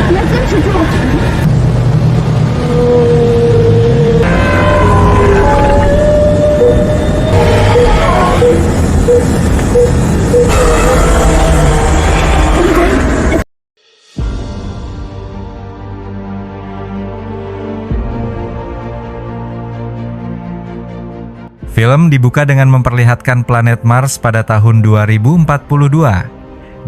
别坚持住！Film dibuka dengan memperlihatkan planet Mars pada tahun 2042,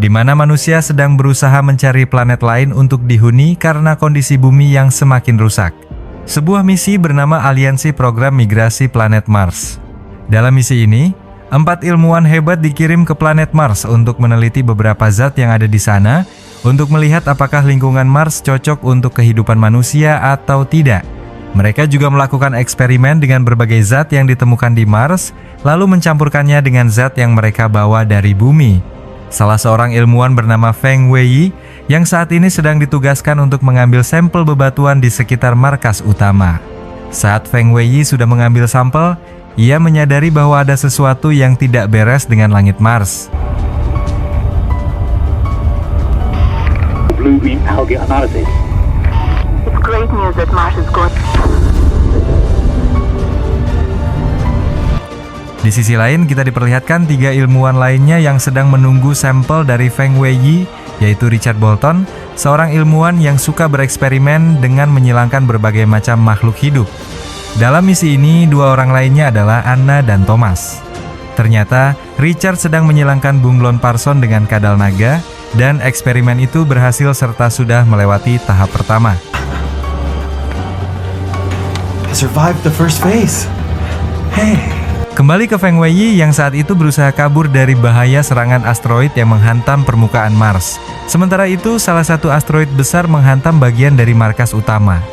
di mana manusia sedang berusaha mencari planet lain untuk dihuni karena kondisi bumi yang semakin rusak. Sebuah misi bernama Aliansi Program Migrasi Planet Mars. Dalam misi ini, 4 ilmuwan hebat dikirim ke planet Mars untuk meneliti beberapa zat yang ada di sana, untuk melihat apakah lingkungan Mars cocok untuk kehidupan manusia atau tidak. Mereka juga melakukan eksperimen dengan berbagai zat yang ditemukan di Mars, lalu mencampurkannya dengan zat yang mereka bawa dari bumi. Salah seorang ilmuwan bernama Feng Weiyi yang saat ini sedang ditugaskan untuk mengambil sampel bebatuan di sekitar markas utama. Saat Feng Weiyi sudah mengambil sampel, ia menyadari bahwa ada sesuatu yang tidak beres dengan langit Mars. Blue-green algae analysis. It's great news that Mars is going. Di sisi lain, kita diperlihatkan 3 ilmuwan lainnya yang sedang menunggu sampel dari Feng Weiyi, yaitu Richard Bolton, seorang ilmuwan yang suka bereksperimen dengan menyilangkan berbagai macam makhluk hidup. Dalam misi ini, 2 orang lainnya adalah Anna dan Thomas. Ternyata, Richard sedang menyilangkan bunglon Parson dengan kadal naga, dan eksperimen itu berhasil serta sudah melewati tahap pertama. I survived the first phase. Hey. Kembali ke Feng Weiyi yang saat itu berusaha kabur dari bahaya serangan asteroid yang menghantam permukaan Mars. Sementara itu, salah satu asteroid besar menghantam bagian dari markas utama.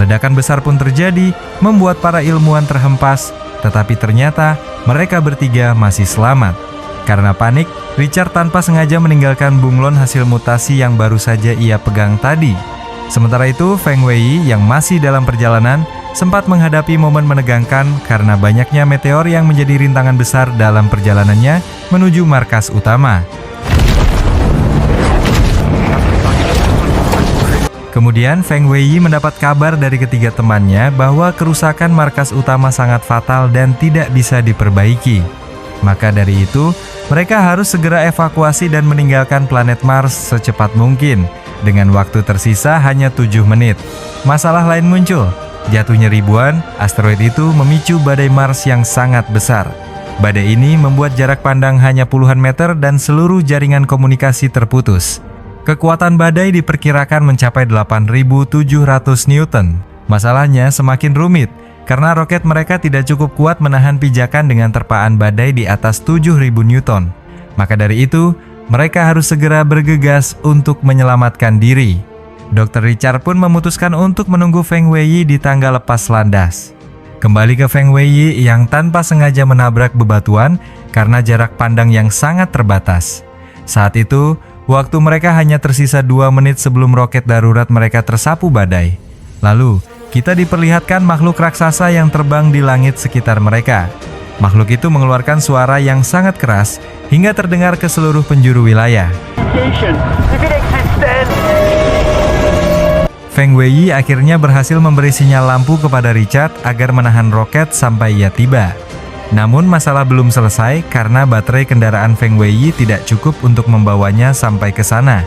Ledakan besar pun terjadi, membuat para ilmuwan terhempas, tetapi ternyata mereka bertiga masih selamat. Karena panik, Richard tanpa sengaja meninggalkan bunglon hasil mutasi yang baru saja ia pegang tadi. Sementara itu, Feng Weiyi yang masih dalam perjalanan sempat menghadapi momen menegangkan karena banyaknya meteor yang menjadi rintangan besar dalam perjalanannya menuju markas utama. Kemudian Feng Weiyi mendapat kabar dari ketiga temannya bahwa kerusakan markas utama sangat fatal dan tidak bisa diperbaiki. Maka dari itu, mereka harus segera evakuasi dan meninggalkan planet Mars secepat mungkin. Dengan waktu tersisa hanya 7 menit. Masalah lain muncul. Jatuhnya ribuan, asteroid itu memicu badai Mars yang sangat besar. Badai ini membuat jarak pandang hanya puluhan meter dan seluruh jaringan komunikasi terputus. Kekuatan badai diperkirakan mencapai 8.700 Newton. Masalahnya semakin rumit, karena roket mereka tidak cukup kuat menahan pijakan dengan terpaan badai di atas 7.000 Newton. Maka dari itu, mereka harus segera bergegas untuk menyelamatkan diri. Dr. Richard pun memutuskan untuk menunggu Feng Weiyi di tangga lepas landas. Kembali ke Feng Weiyi yang tanpa sengaja menabrak bebatuan karena jarak pandang yang sangat terbatas. Saat itu, waktu mereka hanya tersisa 2 menit sebelum roket darurat mereka tersapu badai. Lalu, kita diperlihatkan makhluk raksasa yang terbang di langit sekitar mereka. Makhluk itu mengeluarkan suara yang sangat keras hingga terdengar ke seluruh penjuru wilayah. Feng Weiyi akhirnya berhasil memberi sinyal lampu kepada Richard agar menahan roket sampai ia tiba. Namun masalah belum selesai karena baterai kendaraan Feng Weiyi tidak cukup untuk membawanya sampai ke sana.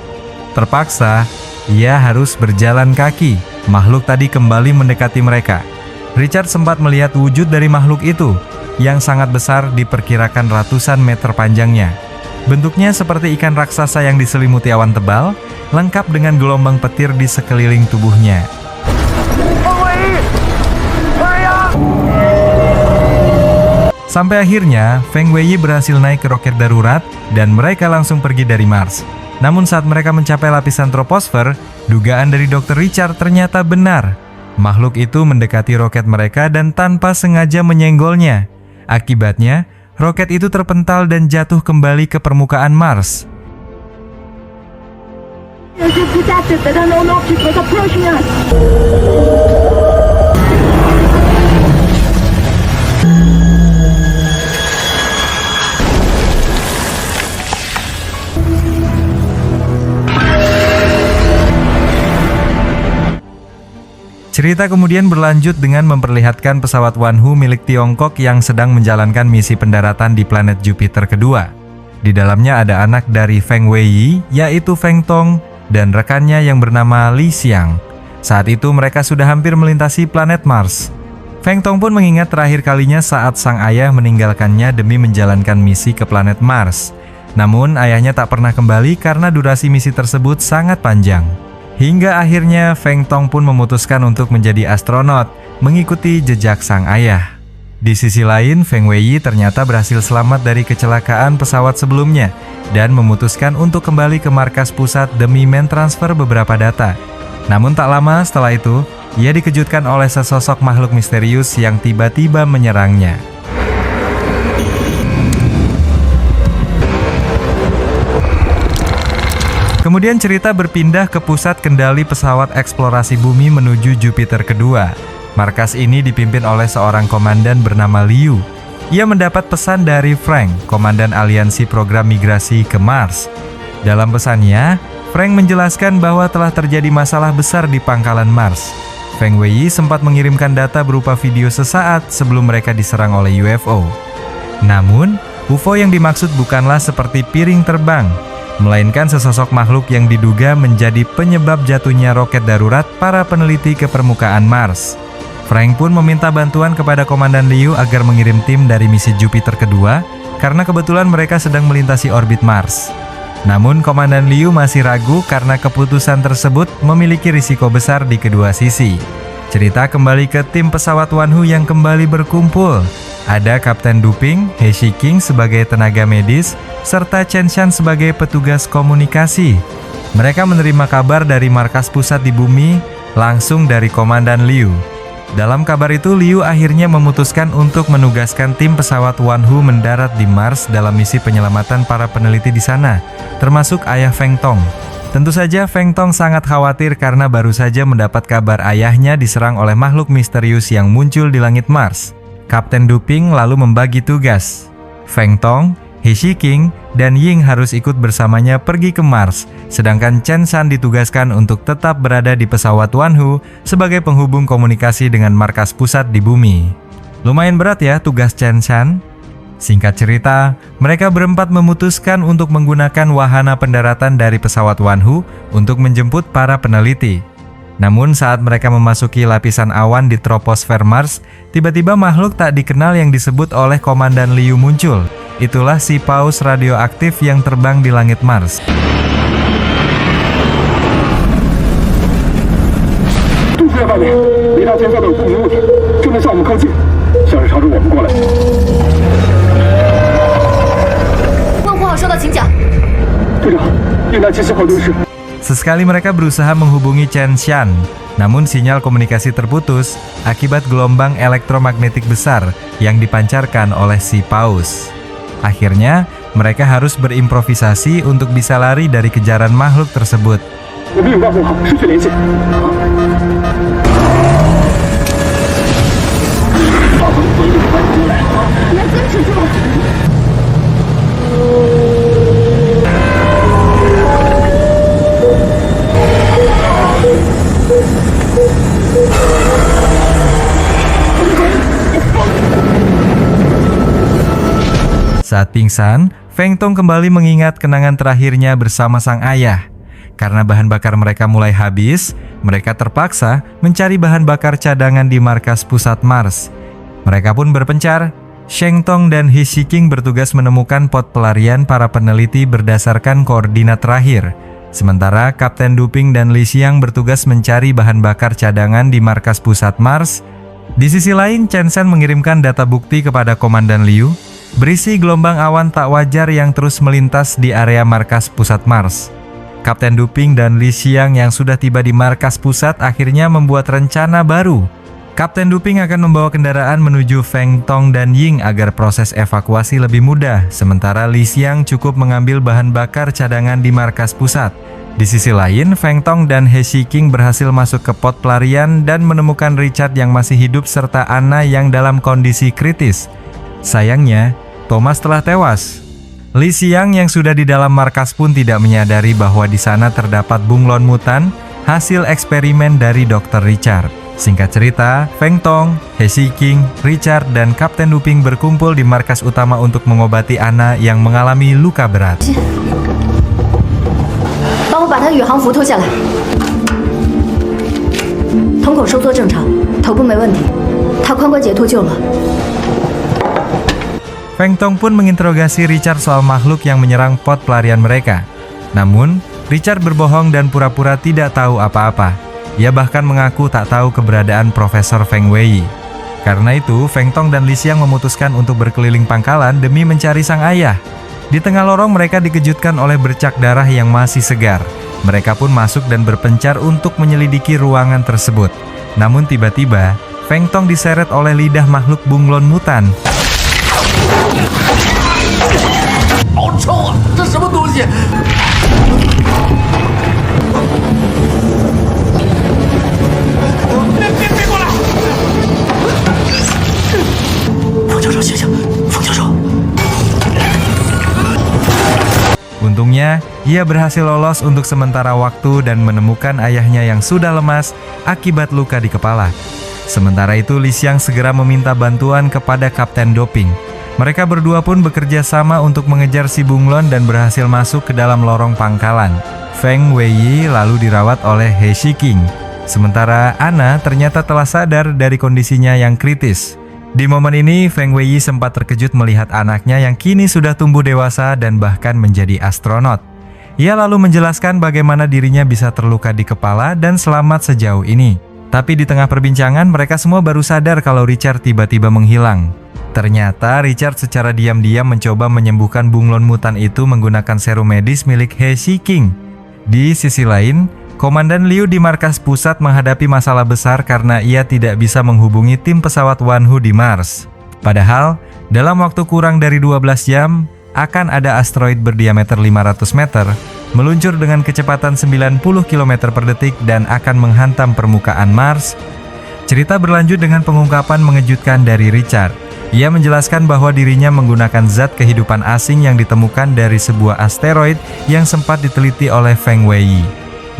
Terpaksa, ia harus berjalan kaki. Makhluk tadi kembali mendekati mereka. Richard sempat melihat wujud dari makhluk itu, yang sangat besar, diperkirakan ratusan meter panjangnya. Bentuknya seperti ikan raksasa yang diselimuti awan tebal, lengkap dengan gelombang petir di sekeliling tubuhnya. Sampai akhirnya, Feng Weiyi berhasil naik ke roket darurat dan mereka langsung pergi dari Mars. Namun saat mereka mencapai lapisan troposfer, dugaan dari Dr. Richard ternyata benar. Makhluk itu mendekati roket mereka dan tanpa sengaja menyenggolnya. Akibatnya, roket itu terpental dan jatuh kembali ke permukaan Mars. Cerita kemudian berlanjut dengan memperlihatkan pesawat Wanhu milik Tiongkok yang sedang menjalankan misi pendaratan di planet Jupiter kedua. Di dalamnya ada anak dari Feng Weiyi, yaitu Feng Tong, dan rekannya yang bernama Li Xiang. Saat itu mereka sudah hampir melintasi planet Mars. Feng Tong pun mengingat terakhir kalinya saat sang ayah meninggalkannya demi menjalankan misi ke planet Mars. Namun ayahnya tak pernah kembali karena durasi misi tersebut sangat panjang. Hingga akhirnya Feng Tong pun memutuskan untuk menjadi astronot, mengikuti jejak sang ayah. Di sisi lain, Feng Weiyi ternyata berhasil selamat dari kecelakaan pesawat sebelumnya dan memutuskan untuk kembali ke markas pusat demi mentransfer beberapa data. Namun tak lama setelah itu, ia dikejutkan oleh sesosok makhluk misterius yang tiba-tiba menyerangnya. Kemudian cerita berpindah ke pusat kendali pesawat eksplorasi bumi menuju Jupiter kedua. Markas ini dipimpin oleh seorang komandan bernama Liu. Ia mendapat pesan dari Frank, komandan aliansi program migrasi ke Mars. Dalam pesannya, Frank menjelaskan bahwa telah terjadi masalah besar di pangkalan Mars. Feng Weiyi sempat mengirimkan data berupa video sesaat sebelum mereka diserang oleh UFO. Namun, UFO yang dimaksud bukanlah seperti piring terbang, melainkan sesosok makhluk yang diduga menjadi penyebab jatuhnya roket darurat para peneliti ke permukaan Mars. Frank pun meminta bantuan kepada Komandan Liu agar mengirim tim dari misi Jupiter kedua karena kebetulan mereka sedang melintasi orbit Mars. Namun Komandan Liu masih ragu karena keputusan tersebut memiliki risiko besar di kedua sisi. Cerita kembali ke tim pesawat Wanhu yang kembali berkumpul. Ada Kapten Duping, He Shiking sebagai tenaga medis, serta Chen Shan sebagai petugas komunikasi. Mereka menerima kabar dari markas pusat di bumi langsung dari Komandan Liu. Dalam kabar itu, Liu akhirnya memutuskan untuk menugaskan tim pesawat Wanhu mendarat di Mars dalam misi penyelamatan para peneliti di sana, termasuk ayah Feng Tong. Tentu saja Feng Tong sangat khawatir karena baru saja mendapat kabar ayahnya diserang oleh makhluk misterius yang muncul di langit Mars. Kapten Duping lalu membagi tugas. Feng Tong, He Shiking, dan Ying harus ikut bersamanya pergi ke Mars, sedangkan Chen Shan ditugaskan untuk tetap berada di pesawat Wanhu sebagai penghubung komunikasi dengan markas pusat di bumi. Lumayan berat ya tugas Chen Shan. Singkat cerita, mereka berempat memutuskan untuk menggunakan wahana pendaratan dari pesawat Wanhu untuk menjemput para peneliti. Namun saat mereka memasuki lapisan awan di troposfer Mars, tiba-tiba makhluk tak dikenal yang disebut oleh Komandan Liu muncul. Itulah si paus radioaktif yang terbang di langit Mars. Sesekali mereka berusaha menghubungi Chen Shan, namun sinyal komunikasi terputus akibat gelombang elektromagnetik besar yang dipancarkan oleh si paus. Akhirnya, mereka harus berimprovisasi untuk bisa lari dari kejaran makhluk tersebut. Saat pingsan, Feng Tong kembali mengingat kenangan terakhirnya bersama sang ayah. Karena bahan bakar mereka mulai habis, mereka terpaksa mencari bahan bakar cadangan di markas pusat Mars. Mereka pun berpencar. Sheng Tong dan He Shiking bertugas menemukan pot pelarian para peneliti berdasarkan koordinat terakhir. Sementara Kapten Duping dan Li Xiang bertugas mencari bahan bakar cadangan di markas pusat Mars. Di sisi lain, Chen Shan mengirimkan data bukti kepada Komandan Liu, berisi gelombang awan tak wajar yang terus melintas di area markas pusat Mars. Kapten Duping dan Li Xiang yang sudah tiba di markas pusat akhirnya membuat rencana baru. Kapten Duping akan membawa kendaraan menuju Feng Tong dan Ying agar proses evakuasi lebih mudah, sementara Li Xiang cukup mengambil bahan bakar cadangan di markas pusat. Di sisi lain, Feng Tong dan He Shiking berhasil masuk ke pot pelarian dan menemukan Richard yang masih hidup serta Anna yang dalam kondisi kritis. Sayangnya, Thomas telah tewas. Li Xiang yang sudah di dalam markas pun tidak menyadari bahwa di sana terdapat bunglon mutan, hasil eksperimen dari Dr. Richard. Singkat cerita, Feng Tong, He Xiqing, Richard, dan Kapten Duping berkumpul di markas utama untuk mengobati Anna yang mengalami luka berat. 帮我把他宇航服脱下来，瞳孔收缩正常，头部没问题，他髋关节脱臼了。 Feng Tong pun menginterogasi Richard soal makhluk yang menyerang pot pelarian mereka. Namun, Richard berbohong dan pura-pura tidak tahu apa-apa. Ia bahkan mengaku tak tahu keberadaan Profesor Feng Wei. Karena itu, Feng Tong dan Li Xiang memutuskan untuk berkeliling pangkalan demi mencari sang ayah. Di tengah lorong mereka dikejutkan oleh bercak darah yang masih segar. Mereka pun masuk dan berpencar untuk menyelidiki ruangan tersebut. Namun tiba-tiba, Feng Tong diseret oleh lidah makhluk bunglon mutan. 好臭啊！这什么东西？别过来！冯教授，醒醒！冯教授。 Untungnya, ia berhasil lolos untuk sementara waktu dan menemukan ayahnya yang sudah lemas akibat luka di kepala. Sementara itu, Li Xiang segera meminta bantuan kepada Kapten Doping. Mereka berdua pun bekerja sama untuk mengejar si bunglon dan berhasil masuk ke dalam lorong pangkalan. Feng Wei lalu dirawat oleh He Xiqing. Sementara Anna ternyata telah sadar dari kondisinya yang kritis. Di momen ini, Feng Wei sempat terkejut melihat anaknya yang kini sudah tumbuh dewasa dan bahkan menjadi astronot. Ia lalu menjelaskan bagaimana dirinya bisa terluka di kepala dan selamat sejauh ini. Tapi di tengah perbincangan, mereka semua baru sadar kalau Richard tiba-tiba menghilang. Ternyata Richard secara diam-diam mencoba menyembuhkan bunglon mutan itu menggunakan serum medis milik He Xiqing. Di sisi lain, Komandan Liu di markas pusat menghadapi masalah besar karena ia tidak bisa menghubungi tim pesawat Wanhu di Mars. Padahal, dalam waktu kurang dari 12 jam, akan ada asteroid berdiameter 500 meter, meluncur dengan kecepatan 90 km per detik dan akan menghantam permukaan Mars. Cerita berlanjut dengan pengungkapan mengejutkan dari Richard. Ia menjelaskan bahwa dirinya menggunakan zat kehidupan asing yang ditemukan dari sebuah asteroid yang sempat diteliti oleh Feng Wei.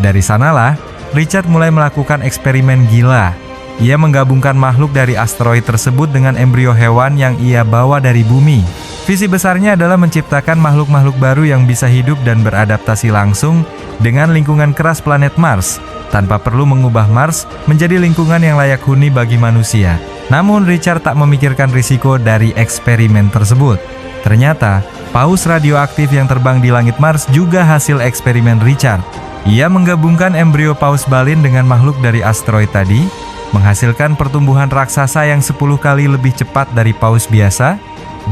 Dari sanalah, Richard mulai melakukan eksperimen gila. Ia menggabungkan makhluk dari asteroid tersebut dengan embrio hewan yang ia bawa dari bumi. Visi besarnya adalah menciptakan makhluk-makhluk baru yang bisa hidup dan beradaptasi langsung dengan lingkungan keras planet Mars, tanpa perlu mengubah Mars menjadi lingkungan yang layak huni bagi manusia. Namun Richard tak memikirkan risiko dari eksperimen tersebut. Ternyata, paus radioaktif yang terbang di langit Mars juga hasil eksperimen Richard. Ia menggabungkan embrio paus balin dengan makhluk dari asteroid tadi, menghasilkan pertumbuhan raksasa yang 10 kali lebih cepat dari paus biasa,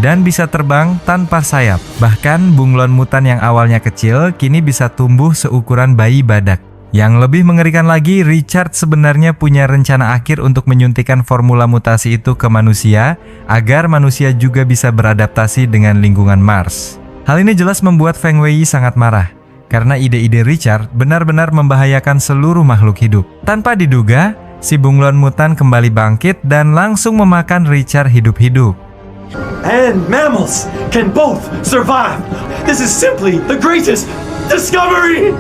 dan bisa terbang tanpa sayap. Bahkan bunglon mutan yang awalnya kecil, kini bisa tumbuh seukuran bayi badak. Yang lebih mengerikan lagi, Richard sebenarnya punya rencana akhir untuk menyuntikkan formula mutasi itu ke manusia, agar manusia juga bisa beradaptasi dengan lingkungan Mars. Hal ini jelas membuat Feng Wei sangat marah, karena ide-ide Richard benar-benar membahayakan seluruh makhluk hidup. Tanpa diduga, si bunglon mutan kembali bangkit dan langsung memakan Richard hidup-hidup. And mammals can both survive. This is simply the greatest discovery!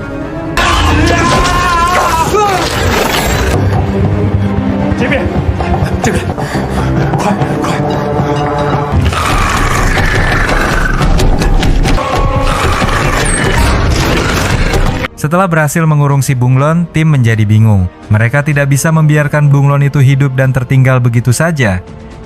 Setelah berhasil mengurung si bunglon, tim menjadi bingung. Mereka tidak bisa membiarkan bunglon itu hidup dan tertinggal begitu saja.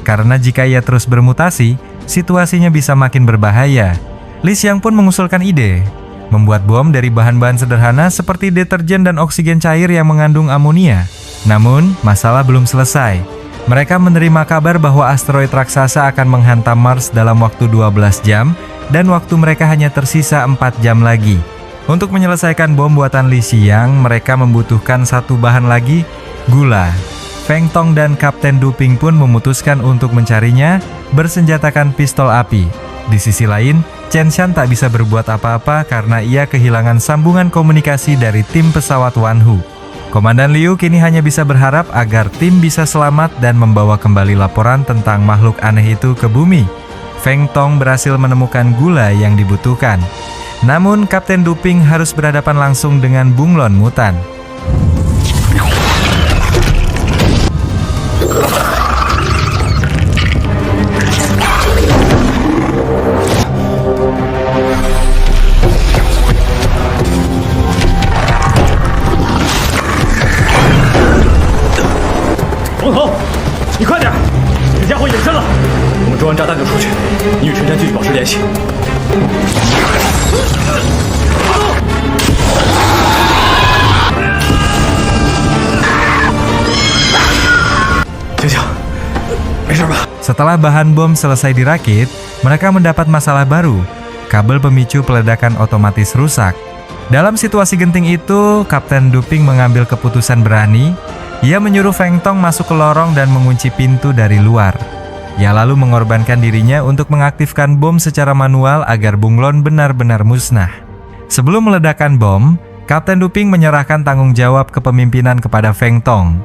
Karena jika ia terus bermutasi, situasinya bisa makin berbahaya. Li Xiang pun mengusulkan ide, membuat bom dari bahan-bahan sederhana seperti deterjen dan oksigen cair yang mengandung amonia. Namun, masalah belum selesai. Mereka menerima kabar bahwa asteroid raksasa akan menghantam Mars dalam waktu 12 jam, dan waktu mereka hanya tersisa 4 jam lagi. Untuk menyelesaikan bom buatan Li Xiang, mereka membutuhkan satu bahan lagi, gula. Feng Tong dan Kapten Duping pun memutuskan untuk mencarinya, bersenjatakan pistol api. Di sisi lain, Chen Shan tak bisa berbuat apa-apa karena ia kehilangan sambungan komunikasi dari tim pesawat Wanhu. Komandan Liu kini hanya bisa berharap agar tim bisa selamat dan membawa kembali laporan tentang makhluk aneh itu ke bumi. Feng Tong berhasil menemukan gula yang dibutuhkan. Namun, Kapten Duping harus berhadapan langsung dengan bunglon mutan. Setelah bahan bom selesai dirakit, mereka mendapat masalah baru. Kabel pemicu peledakan otomatis rusak. Dalam situasi genting itu, Kapten Duping mengambil keputusan berani. Ia menyuruh Feng Tong masuk ke lorong dan mengunci pintu dari luar. Ia lalu mengorbankan dirinya untuk mengaktifkan bom secara manual agar bunglon benar-benar musnah. Sebelum meledakkan bom, Kapten Duping menyerahkan tanggung jawab kepemimpinan kepada Feng Tong.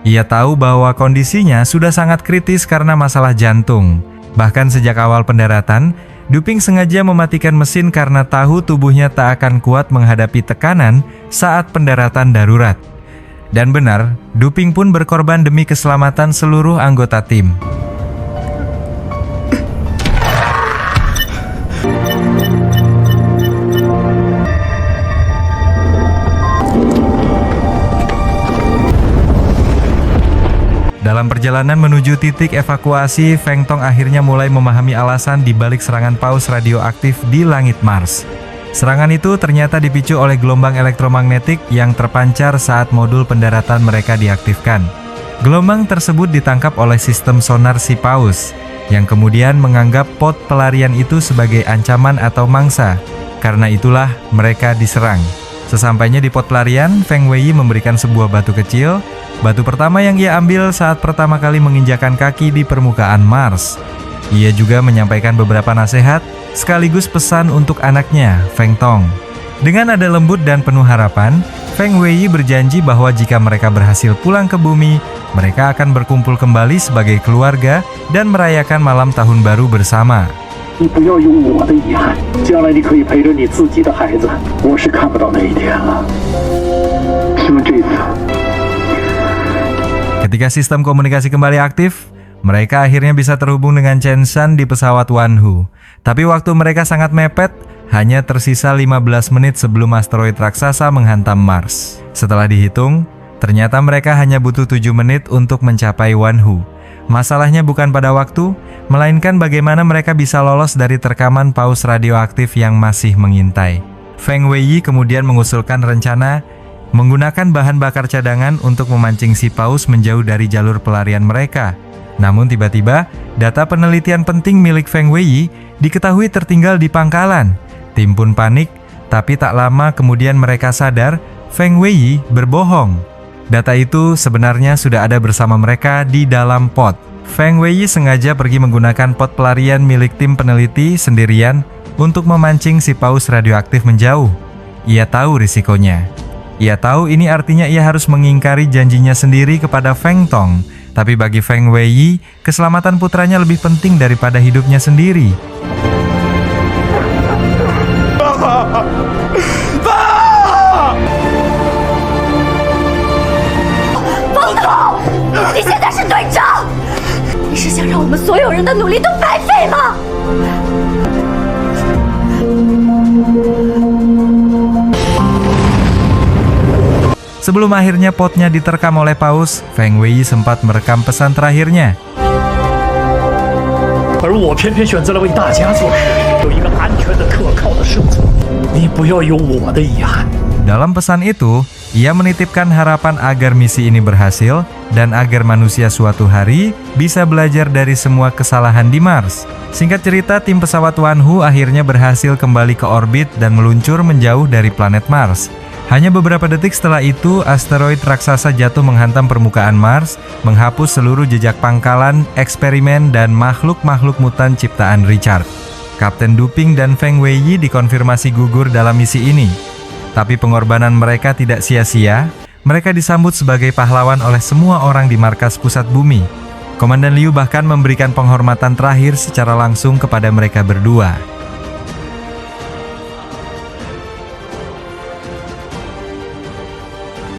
Ia tahu bahwa kondisinya sudah sangat kritis karena masalah jantung. Bahkan sejak awal pendaratan, Duping sengaja mematikan mesin karena tahu tubuhnya tak akan kuat menghadapi tekanan saat pendaratan darurat. Dan benar, Duping pun berkorban demi keselamatan seluruh anggota tim. Dalam perjalanan menuju titik evakuasi, Feng Tong akhirnya mulai memahami alasan dibalik serangan paus radioaktif di langit Mars. Serangan itu ternyata dipicu oleh gelombang elektromagnetik yang terpancar saat modul pendaratan mereka diaktifkan. Gelombang tersebut ditangkap oleh sistem sonar si paus, yang kemudian menganggap pod pelarian itu sebagai ancaman atau mangsa. Karena itulah mereka diserang. Sesampainya di pod pelarian, Feng Wei memberikan sebuah batu kecil. Batu pertama yang ia ambil saat pertama kali menginjakan kaki di permukaan Mars. Ia juga menyampaikan beberapa nasihat sekaligus pesan untuk anaknya, Feng Tong. Dengan nada lembut dan penuh harapan, Feng Wei berjanji bahwa jika mereka berhasil pulang ke bumi, mereka akan berkumpul kembali sebagai keluarga dan merayakan malam tahun baru bersama. 你不要有我的遗憾，将来你可以陪着你自己的孩子，我是看不到那一天了。希望这次。 Ketika sistem komunikasi kembali aktif, mereka akhirnya bisa terhubung dengan Chen San di pesawat Wanhu. Tapi waktu mereka sangat mepet, hanya tersisa 15 menit sebelum asteroid raksasa menghantam Mars. Setelah dihitung, ternyata mereka hanya butuh 7 menit untuk mencapai Wanhu. Masalahnya bukan pada waktu, melainkan bagaimana mereka bisa lolos dari terkaman paus radioaktif yang masih mengintai. Feng Wei kemudian mengusulkan rencana menggunakan bahan bakar cadangan untuk memancing si paus menjauh dari jalur pelarian mereka. Namun tiba-tiba, data penelitian penting milik Feng Wei diketahui tertinggal di pangkalan. Tim pun panik, tapi tak lama kemudian mereka sadar Feng Wei berbohong. Data itu sebenarnya sudah ada bersama mereka di dalam pod. Feng Wei sengaja pergi menggunakan pod pelarian milik tim peneliti sendirian untuk memancing si paus radioaktif menjauh. Ia tahu risikonya. Ia tahu ini artinya ia harus mengingkari janjinya sendiri kepada Feng Tong. Tapi bagi Feng Wei, keselamatan putranya lebih penting daripada hidupnya sendiri. 冯总，你现在是队长，你是想让我们所有人的努力都白费吗？ Sebelum akhirnya potnya diterkam oleh paus, Feng Wei sempat merekam pesan terakhirnya. 而我偏偏选择了为大家做事，有一个安全的、可靠的生存。你不要有我的遗憾。 Dalam pesan itu, ia menitipkan harapan agar misi ini berhasil dan agar manusia suatu hari bisa belajar dari semua kesalahan di Mars. Singkat cerita, tim pesawat Wanhu akhirnya berhasil kembali ke orbit dan meluncur menjauh dari planet Mars. Hanya beberapa detik setelah itu, asteroid raksasa jatuh menghantam permukaan Mars, menghapus seluruh jejak pangkalan, eksperimen, dan makhluk-makhluk mutan ciptaan Richard. Kapten Duping dan Feng Wei dikonfirmasi gugur dalam misi ini. Tapi pengorbanan mereka tidak sia-sia, mereka disambut sebagai pahlawan oleh semua orang di markas pusat bumi. Komandan Liu bahkan memberikan penghormatan terakhir secara langsung kepada mereka berdua.